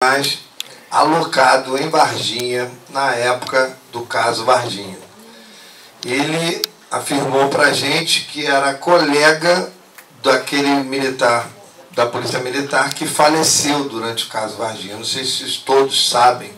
mais alocado em Varginha na época do caso Varginha. Ele afirmou para a gente que era colega daquele militar, da Polícia Militar, que faleceu durante o caso Varginha. Não sei se todos sabem.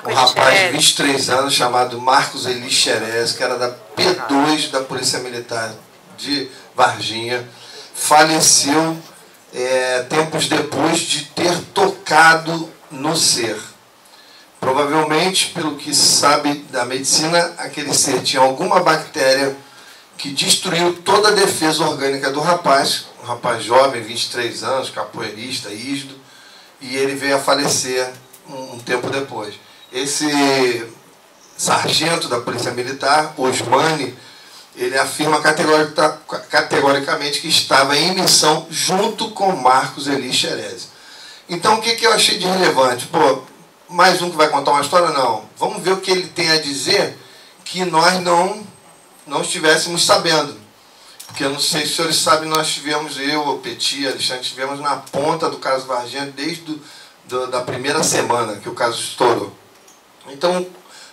Um rapaz de 23 anos chamado Marcos Elis Xerez, que era da P2 da Polícia Militar de Varginha, faleceu tempos depois de ter tocado no ser. Provavelmente, pelo que se sabe da medicina, aquele ser tinha alguma bactéria que destruiu toda a defesa orgânica do rapaz, um rapaz jovem, 23 anos, capoeirista, ísdo, e ele veio a falecer um tempo depois. Esse sargento da Polícia Militar, Osmani, ele afirma categoricamente que estava em missão junto com Marcos Elis Xerez. Então, o que eu achei de relevante? Pô, mais um que vai contar uma história? Não. Vamos ver o que ele tem a dizer que nós não estivéssemos sabendo. Porque eu não sei se os senhores sabem, nós tivemos, eu, o Petit, Alexandre, estivemos na ponta do caso Varginha desde da primeira semana que o caso estourou. Então,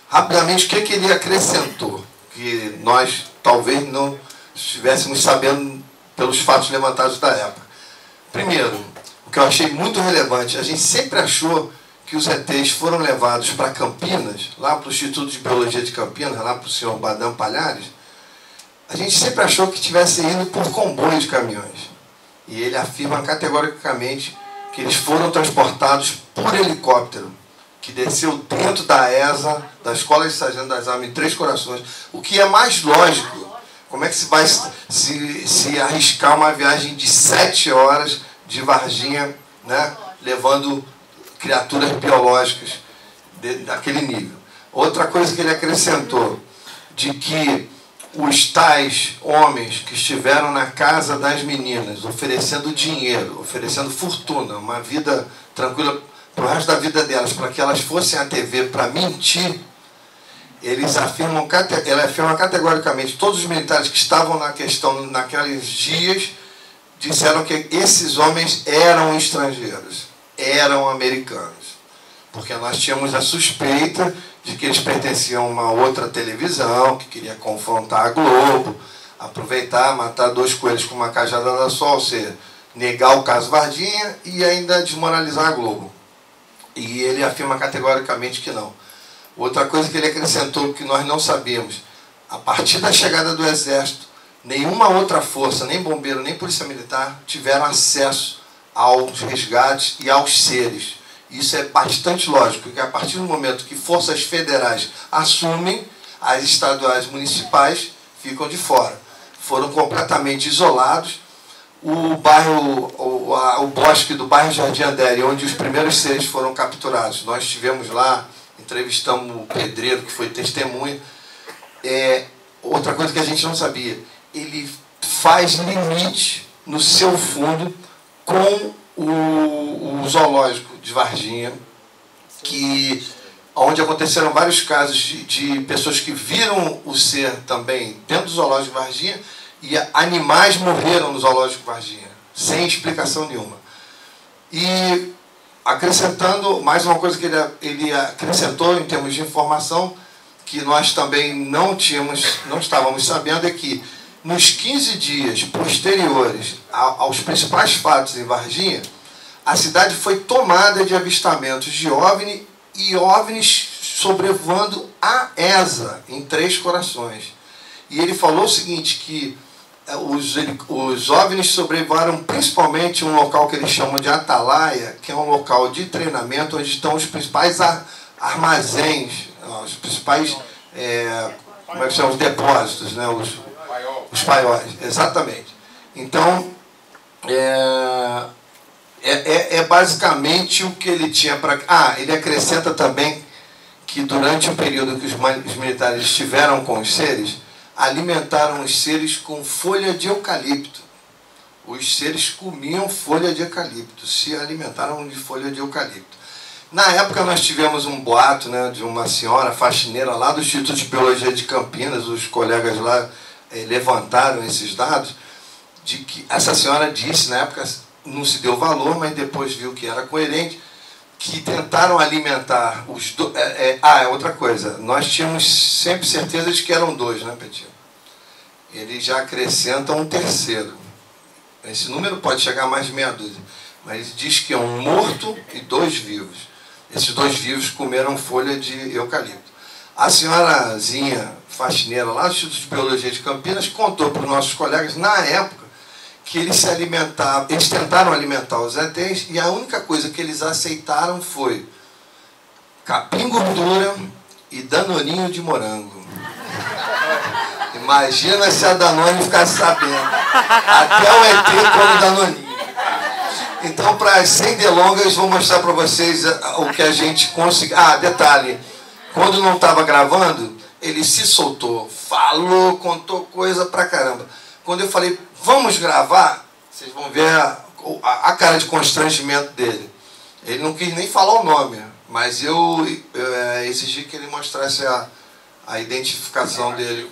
rapidamente, o que ele acrescentou? Que nós talvez não estivéssemos sabendo pelos fatos levantados da época. Primeiro, o que eu achei muito relevante, a gente sempre achou que os ETs foram levados para Campinas, lá para o Instituto de Biologia de Campinas, lá para o senhor Badam Palhares, a gente sempre achou que estivesse indo por comboio de caminhões. E ele afirma categoricamente que eles foram transportados por helicóptero, que desceu dentro da ESA, da Escola de Sargento das Armas, em Três Corações. O que é mais lógico, como é que se vai se arriscar uma viagem de 7 horas de Varginha, né, levando criaturas biológicas daquele nível. Outra coisa que ele acrescentou, de que os tais homens que estiveram na casa das meninas, oferecendo dinheiro, oferecendo fortuna, uma vida tranquila para o resto da vida delas, para que elas fossem à TV para mentir, ele afirma categoricamente, todos os militares que estavam na questão naqueles dias, disseram que esses homens eram estrangeiros, eram americanos, porque nós tínhamos a suspeita de que eles pertenciam a uma outra televisão, que queria confrontar a Globo, aproveitar, matar dois coelhos com uma cajadada só, ou seja, negar o caso Varginha e ainda desmoralizar a Globo. E ele afirma categoricamente que não. Outra coisa que ele acrescentou, que nós não sabíamos, a partir da chegada do Exército, nenhuma outra força, nem bombeiro, nem polícia militar, tiveram acesso aos resgates e aos seres. Isso é bastante lógico, porque a partir do momento que forças federais assumem, as estaduais municipais ficam de fora. Foram completamente isolados. O bosque do bairro Jardim Adélia, onde os primeiros seres foram capturados, nós estivemos lá, entrevistamos o pedreiro, que foi testemunha. Outra coisa que a gente não sabia, ele faz limite no seu fundo com o zoológico de Varginha, onde aconteceram vários casos de pessoas que viram o ser também dentro do zoológico de Varginha, e animais morreram no zoológico de Varginha, sem explicação nenhuma. E acrescentando, mais uma coisa que ele acrescentou em termos de informação, que nós também não estávamos sabendo, é que nos 15 dias posteriores aos principais fatos em Varginha, a cidade foi tomada de avistamentos de OVNI e OVNIs sobrevoando a ESA, em Três Corações. E ele falou o seguinte, que os OVNIs sobrevoaram principalmente um local que eles chamam de Atalaia, que é um local de treinamento onde estão os principais armazéns, os principais como é que são, os depósitos, né? Os paióis, exatamente. Então, basicamente o que ele tinha para... ele acrescenta também que durante o período que os militares estiveram com os seres, alimentaram os seres com folha de eucalipto. Os seres comiam folha de eucalipto, se alimentaram de folha de eucalipto. Na época nós tivemos um boato, né, de uma senhora faxineira lá do Instituto de Biologia de Campinas, os colegas lá levantaram esses dados, de que essa senhora disse, na época não se deu valor, mas depois viu que era coerente, que tentaram alimentar os dois. Outra coisa, nós tínhamos sempre certeza de que eram dois, né, Petinho? Eles já acrescentam um terceiro. Esse número pode chegar a mais de meia dúzia, mas ele diz que é um morto e 2 vivos. Esses 2 vivos comeram folha de eucalipto. A senhorazinha faxineira lá do Instituto de Biologia de Campinas contou para os nossos colegas, na época, que eles se alimentavam, eles tentaram alimentar os ETs e a única coisa que eles aceitaram foi capim gordura e danoninho de morango. Imagina se a Danone ficasse sabendo. Até o ET come danoninho. Então, sem delongas, vou mostrar para vocês o que a gente conseguiu. Detalhe, quando não estava gravando, ele se soltou, falou, contou coisa pra caramba. Quando eu falei, vamos gravar, vocês vão ver a cara de constrangimento dele. Ele não quis nem falar o nome, mas eu exigi que ele mostrasse a identificação dele.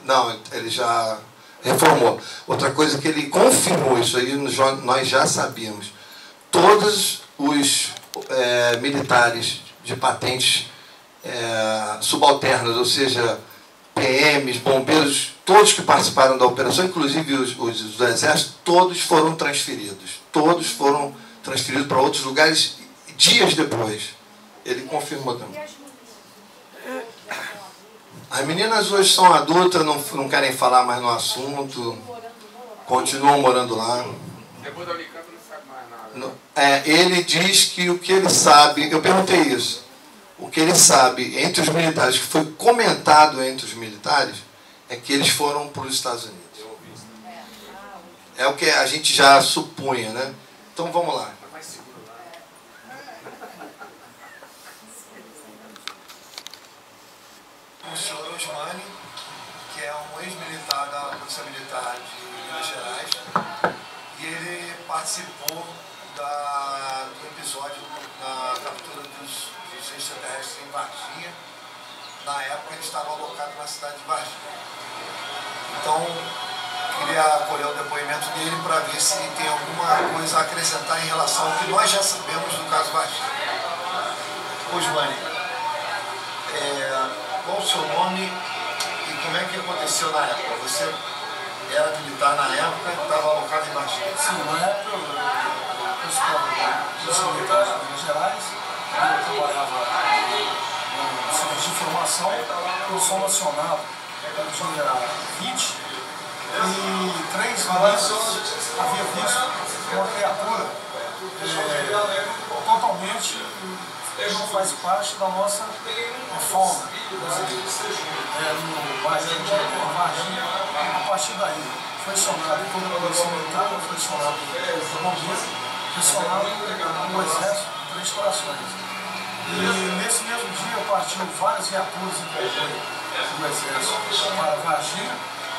Não, ele já reformou. Outra coisa que ele confirmou, isso aí nós já sabíamos. Todos os militares de patentes subalternas, ou seja, PMs, bombeiros, todos que participaram da operação, inclusive os do Exército, todos foram transferidos. Todos foram transferidos para outros lugares dias depois. Ele confirmou também. As meninas hoje são adultas, não querem falar mais no assunto, continuam morando lá. Depois da Unicamp não sabe mais nada. Ele diz que o que ele sabe, eu perguntei isso, o que ele sabe entre os militares, que foi comentado entre os militares, é que eles foram para os Estados Unidos. É o que a gente já supunha, né? Então vamos lá. O senhor Osmani, que é um ex-militar da Polícia Militar de Minas Gerais, e ele participou do episódio da captura dos extraterrestres em Varginha. Na época ele estava alocado na cidade de Varginha. Então, queria acolher o depoimento dele para ver se tem alguma coisa a acrescentar em relação ao que nós já sabemos do caso Varginha. Osmani, qual o seu nome e como é que aconteceu na época? Você era militar na época e estava alocado em Varginha? Sim, na época eu estava nos militares de Minas Gerais, eu trabalhava no serviço de informação, eu sou nacional no dia 20 e 3 meses havia visto uma criatura totalmente que não faz parte da nossa fauna brasileira. No Varginha, a partir daí foi chamado toda a polícia militar, foi chamado o bombeiro, foi chamado o exército de Três Corações. E nesse mesmo dia partiu várias viaturas em comboio do exército para Varginha.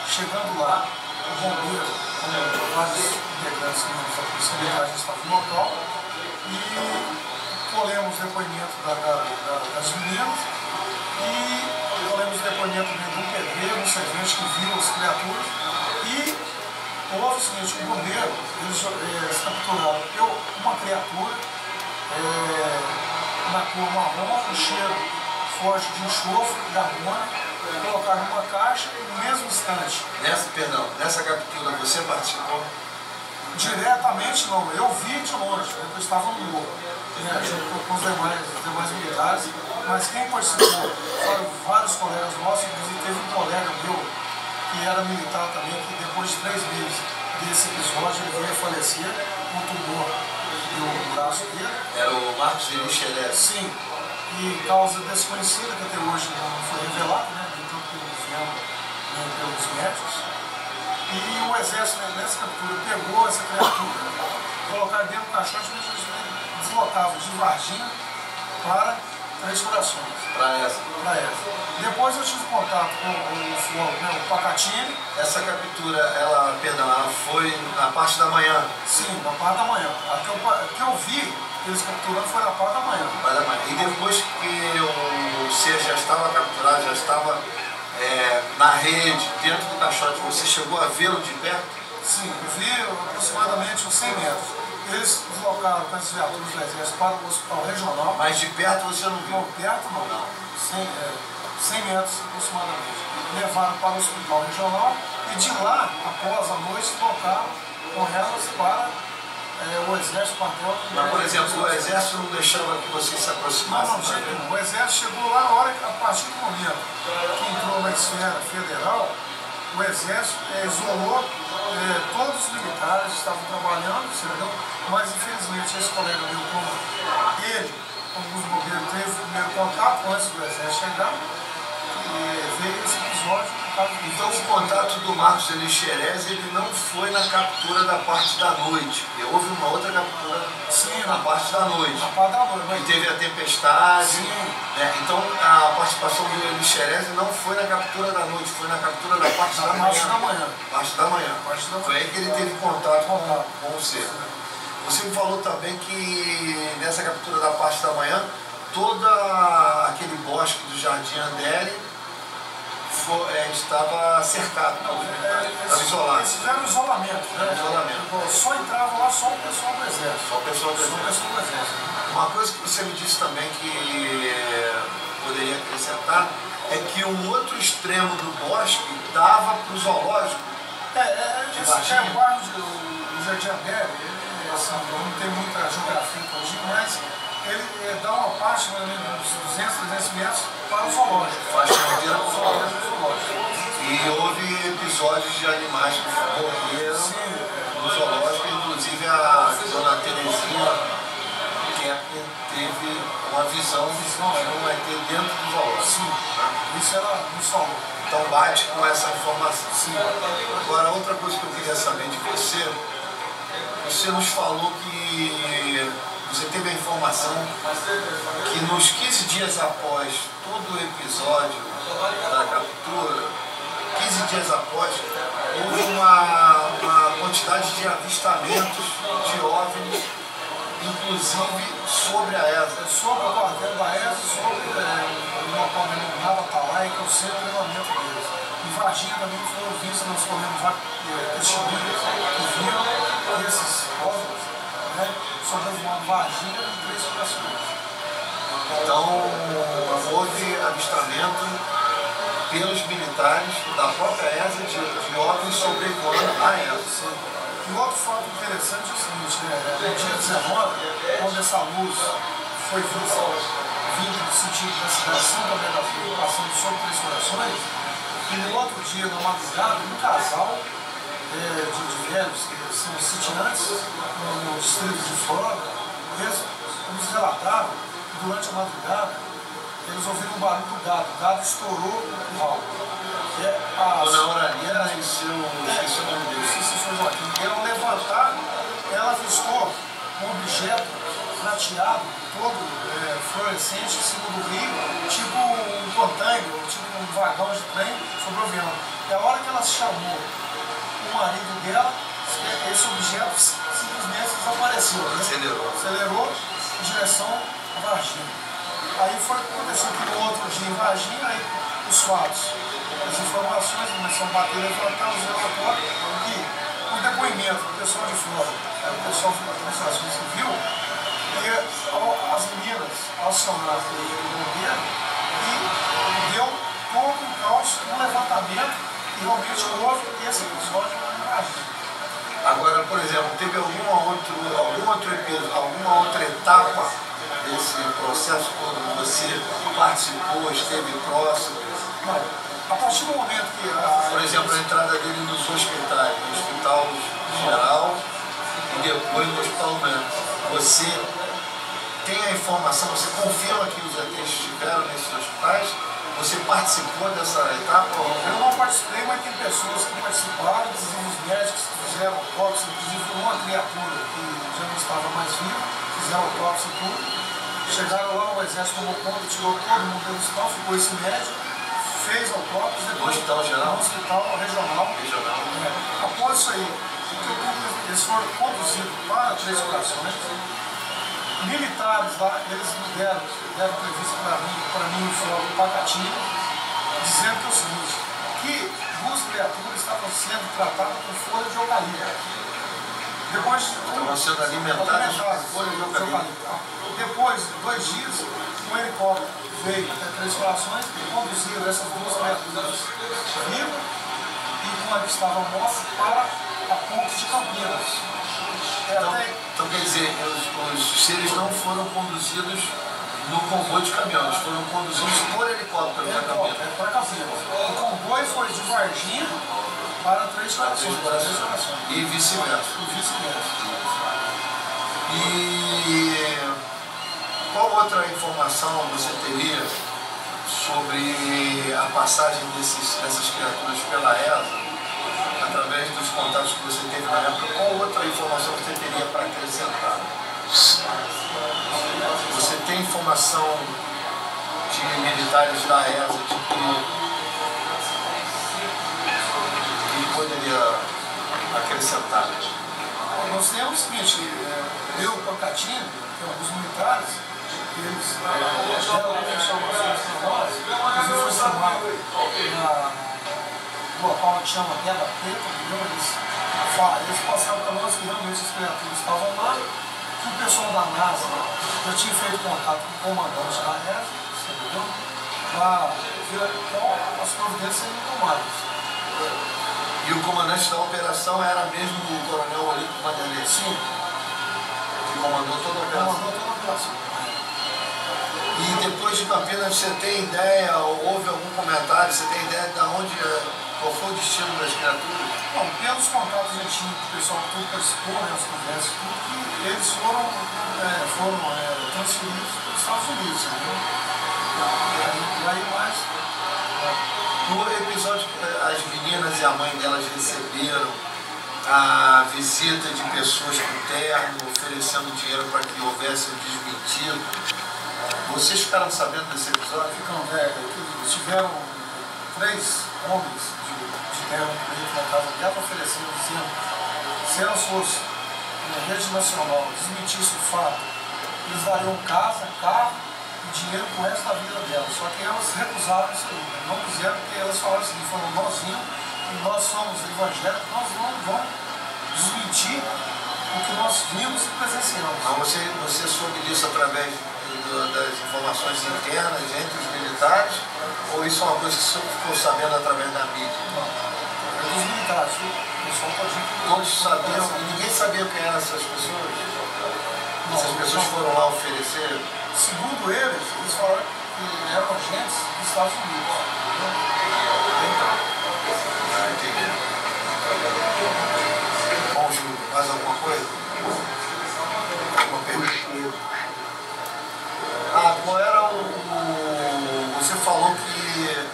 Chegando lá, o bombeiro, com vários integrantes da polícia militar já estavam no local, e colhemos depoimento das meninas e colhemos depoimento do pedreiro, um servente que viu as criaturas, e houve o seguinte, o bombeiro, eles capturaram uma criatura na cor marrom, com cheiro forte de enxofre, carbônico, colocaram numa caixa e no mesmo instante. Nessa captura você participou? Diretamente não, eu vi de longe, eu estava no morro, com os demais militares, mas quem participou foram vários colegas nossos, inclusive teve um colega meu que era militar também, que depois de 3 meses desse episódio ele veio a falecer com um tumor no braço dele. Era o Marcos Elixelé? Sim, e causa desconhecida, que até hoje não foi revelada, nem tanto pelo governo, nem pelos médicos. E o exército, nessa captura, pegou essa criatura, colocaram dentro do caixote e eles deslocavam de Varginha para Três Corações. Para essa? Para essa. Depois eu tive contato com o Pacatini. Essa captura, ela foi na parte da manhã? Sim, na parte da manhã. A que eu vi eles capturando foi na parte da manhã. E depois que você já estava capturado, já estava na rede, dentro do caixote, você chegou a vê-lo de perto? Sim, eu vi aproximadamente uns 100 metros. Eles deslocaram com as viaturas do Exército para o hospital regional. Mas de perto você não viu? Não, perto não. 100 metros aproximadamente. Levaram para o hospital regional e de lá, após a noite, deslocaram com elas para o Exército, quartel. Mas, por exemplo, o Exército não deixava que você se aproximasse? Não, jeito nenhum. O Exército chegou lá na hora, a partir do momento que entrou na esfera federal, o Exército isolou todos os militares que estavam trabalhando, entendeu? Mas infelizmente esse colega meu, como ele, alguns bombeiros, teve o primeiro contato antes do Exército chegar, e veio esse episódio. Então o contato do Marcos Elixerez, ele não foi na captura da parte da noite. Houve uma outra captura na parte da noite. Na parte da noite. E teve a tempestade. Sim. Né? Então a participação do Elixerez não foi na captura da noite, foi na captura da parte da manhã. Parte da manhã. Foi aí que ele teve contato com você. Você me falou também que nessa captura da parte da manhã, todo aquele bosque do Jardim Andere estava cercado, estava isolado. Eles fizeram isolamento, né? Isolamento. Só entrava lá só o pessoal do Exército. Só o pessoal do Exército. Uma coisa que você me disse também que poderia acrescentar é que o outro extremo do bosque dava para o zoológico. Esse é o bairro do Jardim Andere, assim, não tem muita geografia hoje, mas ele dá uma parte, mais ou menos, uns 200, 300 metros para o zoológico. Faz fronteira com o zoológico. E houve episódios de animais que morreram no zoológico, inclusive a dona Terezinha Kepler teve uma visão de um ET dentro do zoológico. Sim, isso ela nos falou. Então bate com essa informação. Sim. Agora, outra coisa que eu queria saber de você, você nos falou que você teve a informação que nos 15 dias após todo o episódio da captura, 15 dias após, houve uma quantidade de avistamentos de OVNIs, inclusive sobre a ESA. Sobre o quartel da ESA, sobre o local do Nava-Talai, que é o centro de treinamento deles. Em Varginha também foram vistos, nós corremos testemunhas que viram esses OVNIs, né, sobrevoando Varginha em 3 operações. Então, houve avistamento pelos militares da própria ESA de OVNIs sobrevoando a ESA. E outro fato interessante é o seguinte, no dia 19, quando essa luz foi vista vindo no sentido da cidade de São Tomé da Feira, passando sobre 3 corações, e no outro dia, na madrugada, um casal de velhos, que são sitiantes no distrito de Flórida, eles nos relataram que durante a madrugada eles ouviram um barulho do gado. O gado estourou o ralo. Dona Auralina e seu nome dele. Seu Joaquim. Ela levantar, ela avistou um objeto prateado, todo fluorescente, em cima do rio, tipo um container, tipo um vagão de trem sobrevoando. E a hora que ela chamou o marido dela, esse objeto simplesmente desapareceu. Né? Acelerou em direção a Varginha. Aí foi acontecer que no outro dia em Varginha, aí os fatos, as informações começaram a bater, levantar os relatórios e o depoimento do pessoal de Flórida, o pessoal da administração civil, e as meninas acionaram o bombeiro e deu todo um caos, um levantamento e realmente houve esse episódio em Varginha. Agora, por exemplo, teve alguma outra etapa desse processo quando você participou, esteve próximo? Não. A partir do momento que... Por exemplo, a entrada dele nos hospitais, no Hospital Geral e depois no Hospital Médico. Você tem a informação, você confirma que os ETs estiveram nesses hospitais? Você participou dessa etapa? Eu não participei, mas tem pessoas que participaram, inclusive os médicos que fizeram autópsia, inclusive uma criatura que já não estava mais viva, fizeram autópsia e tudo. Chegaram lá, o Exército tomou conta, tirou todo mundo do hospital, ficou esse médico, fez autópsia, depois... No Hospital Geral? No Hospital Regional. Após isso aí, eles foram conduzidos para 3 corações. Militares lá, eles deram entrevista para mim no Fórum Pacatinho, dizendo que é o seguinte, que 2 criaturas estavam sendo tratadas com folha de eucalipto. Depois estavam sendo alimentados por folha de eucalipto. Depois, 2 dias, um helicóptero veio até Três Corações e conduziu essas 2 criaturas vivas e com a que estavam mortas para a ponte de Campinas. Então quer dizer, os seres não foram conduzidos no comboio de caminhões, foram conduzidos por helicóptero para Campinas. O comboio foi de Varginha para Três Corações. E vice-versa. E qual outra informação você teria sobre a passagem dessas criaturas pela ESA, através dos contatos que você teve na época? Qual outra informação você teria para acrescentar? Você tem informação de militares da ESA que poderia acrescentar? Nós temos o seguinte, eu, Pacatinho, tem alguns militares, eles deram informações para nós, inclusive foi filmado no local que chama Pedra Preta, eles passaram para nós que realmente as criaturas estavam lá, que o pessoal da NASA já tinha feito contato com o comandante da ESA, entendeu? Para ver qual as providências seriam tomadas. E o comandante da operação era mesmo o coronel Olímpio Vanderlei? Sim. Que comandou toda a operação? E depois de Campinas, você tem ideia, houve algum comentário, você tem ideia de onde, qual foi o destino das criaturas? Bom, pelos contatos que a gente tinha com o pessoal que tudo participou, né, as conversas, tudo, que eles foram transferidos para os Estados Unidos, entendeu? E aí mais... No episódio, as meninas e a mãe delas receberam a visita de pessoas com terno, oferecendo dinheiro para que houvesse um desmentido. Vocês ficaram sabendo desse episódio? Tiveram 3 homens de terno preto na casa dela oferecendo, dizendo se elas fossem na rede nacional, desmentisse o fato, eles dariam casa, carro e dinheiro pro resto da vida delas. Só que elas recusaram isso aí, não quiseram, porque elas falaram assim, foram nós vimos, e nós somos evangélicos, nós não vamos desmentir o que nós vimos e presenciamos. Mas você soube disso através das informações internas entre os militares, ou isso é uma coisa que você ficou sabendo através da mídia? Não, é dos militares, o pessoal pode ir. Todos sabiam, e ninguém sabia quem eram essas pessoas? Essas pessoas foram lá oferecer? Segundo eles falaram que eram agentes dos Estados Unidos. Entendi. Bom, Júlio, mais alguma coisa? Alguma pergunta? Qual era você falou que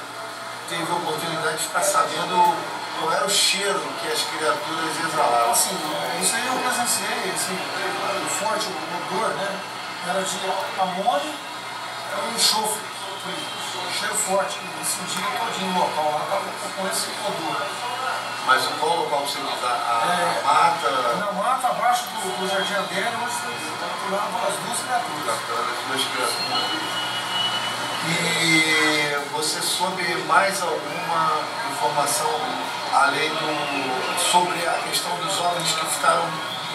teve a oportunidade de ficar sabendo qual era o cheiro que as criaturas exalavam. Assim, isso aí eu presenciei, assim, o forte, o odor, né? Era de amônia e enxofre, cheiro forte, esse dia todinho no local lá estava com esse odor. Mas qual local você diz? A mata? Na mata, abaixo do Jardim Adélia, onde capturavam as 2 criaturas. E você soube mais alguma informação além sobre a questão dos homens que ficaram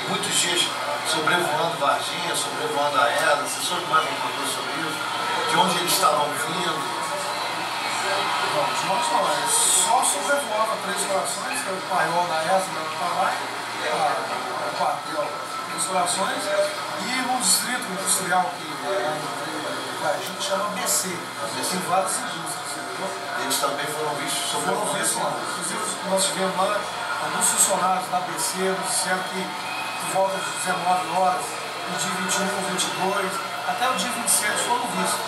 muitos dias sobrevoando Varginha, sobrevoando a ESA? Você soube mais alguma coisa sobre isso? De onde eles estavam vindo? Não, de onde não, é só sobrevoava Três Corações, que é o paiol da ESA, para lá, o quartel Três Corações, e no distrito industrial que a gente chama BC, tem várias indústrias. Eles também foram vistos sobrevoando? Foram vistos, inclusive nós tivemos lá alguns funcionários da BC, nos disseram que por volta de 19 horas, no dia 21, 22, até o dia 27 foram vistos,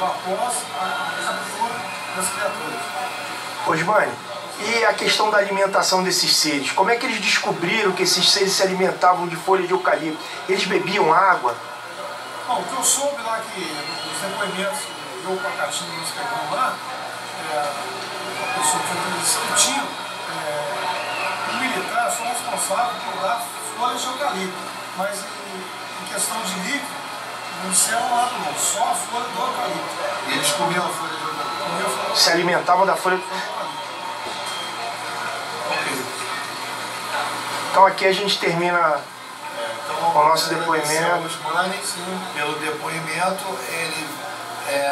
após a captura das criaturas. Osmani, e a questão da alimentação desses seres? Como é que eles descobriram que esses seres se alimentavam de folha de eucalipto? Eles bebiam água? Bom, o que eu soube lá que nos depoimentos eu com a Catinha nós pegamos lá, a pessoa que eles discutiam, o militar foi responsável por dar folhas de eucalipto, mas em questão de líquido, não disseram nada não, só a folha do eucalipto. E eles comiam a folha de eucalipto? Se alimentavam da folha. Ok. Então aqui a gente termina então, o nosso depoimento. Pelo depoimento, ele,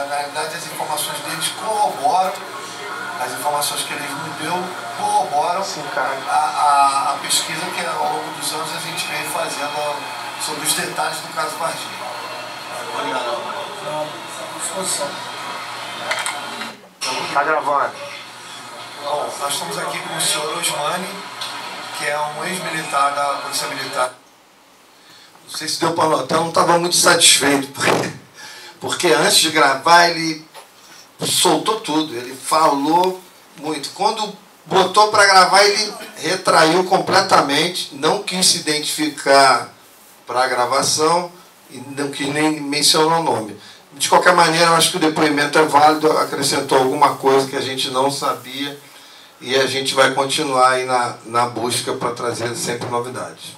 na realidade, as informações deles corroboram, as informações que ele nos deu corroboram a pesquisa que ao longo dos anos a gente vem fazendo sobre os detalhes do caso Varginha. Obrigado. Tá gravando. Bom, nós estamos aqui com o senhor Osmani, que é um ex-militar da Polícia Militar. Não sei se deu para notar, eu não estava muito satisfeito, porque antes de gravar ele soltou tudo, ele falou muito. Quando botou para gravar, ele retraiu completamente, não quis se identificar para a gravação e não quis nem mencionar o nome. De qualquer maneira, eu acho que o depoimento é válido, acrescentou alguma coisa que a gente não sabia e a gente vai continuar aí na busca para trazer sempre novidades.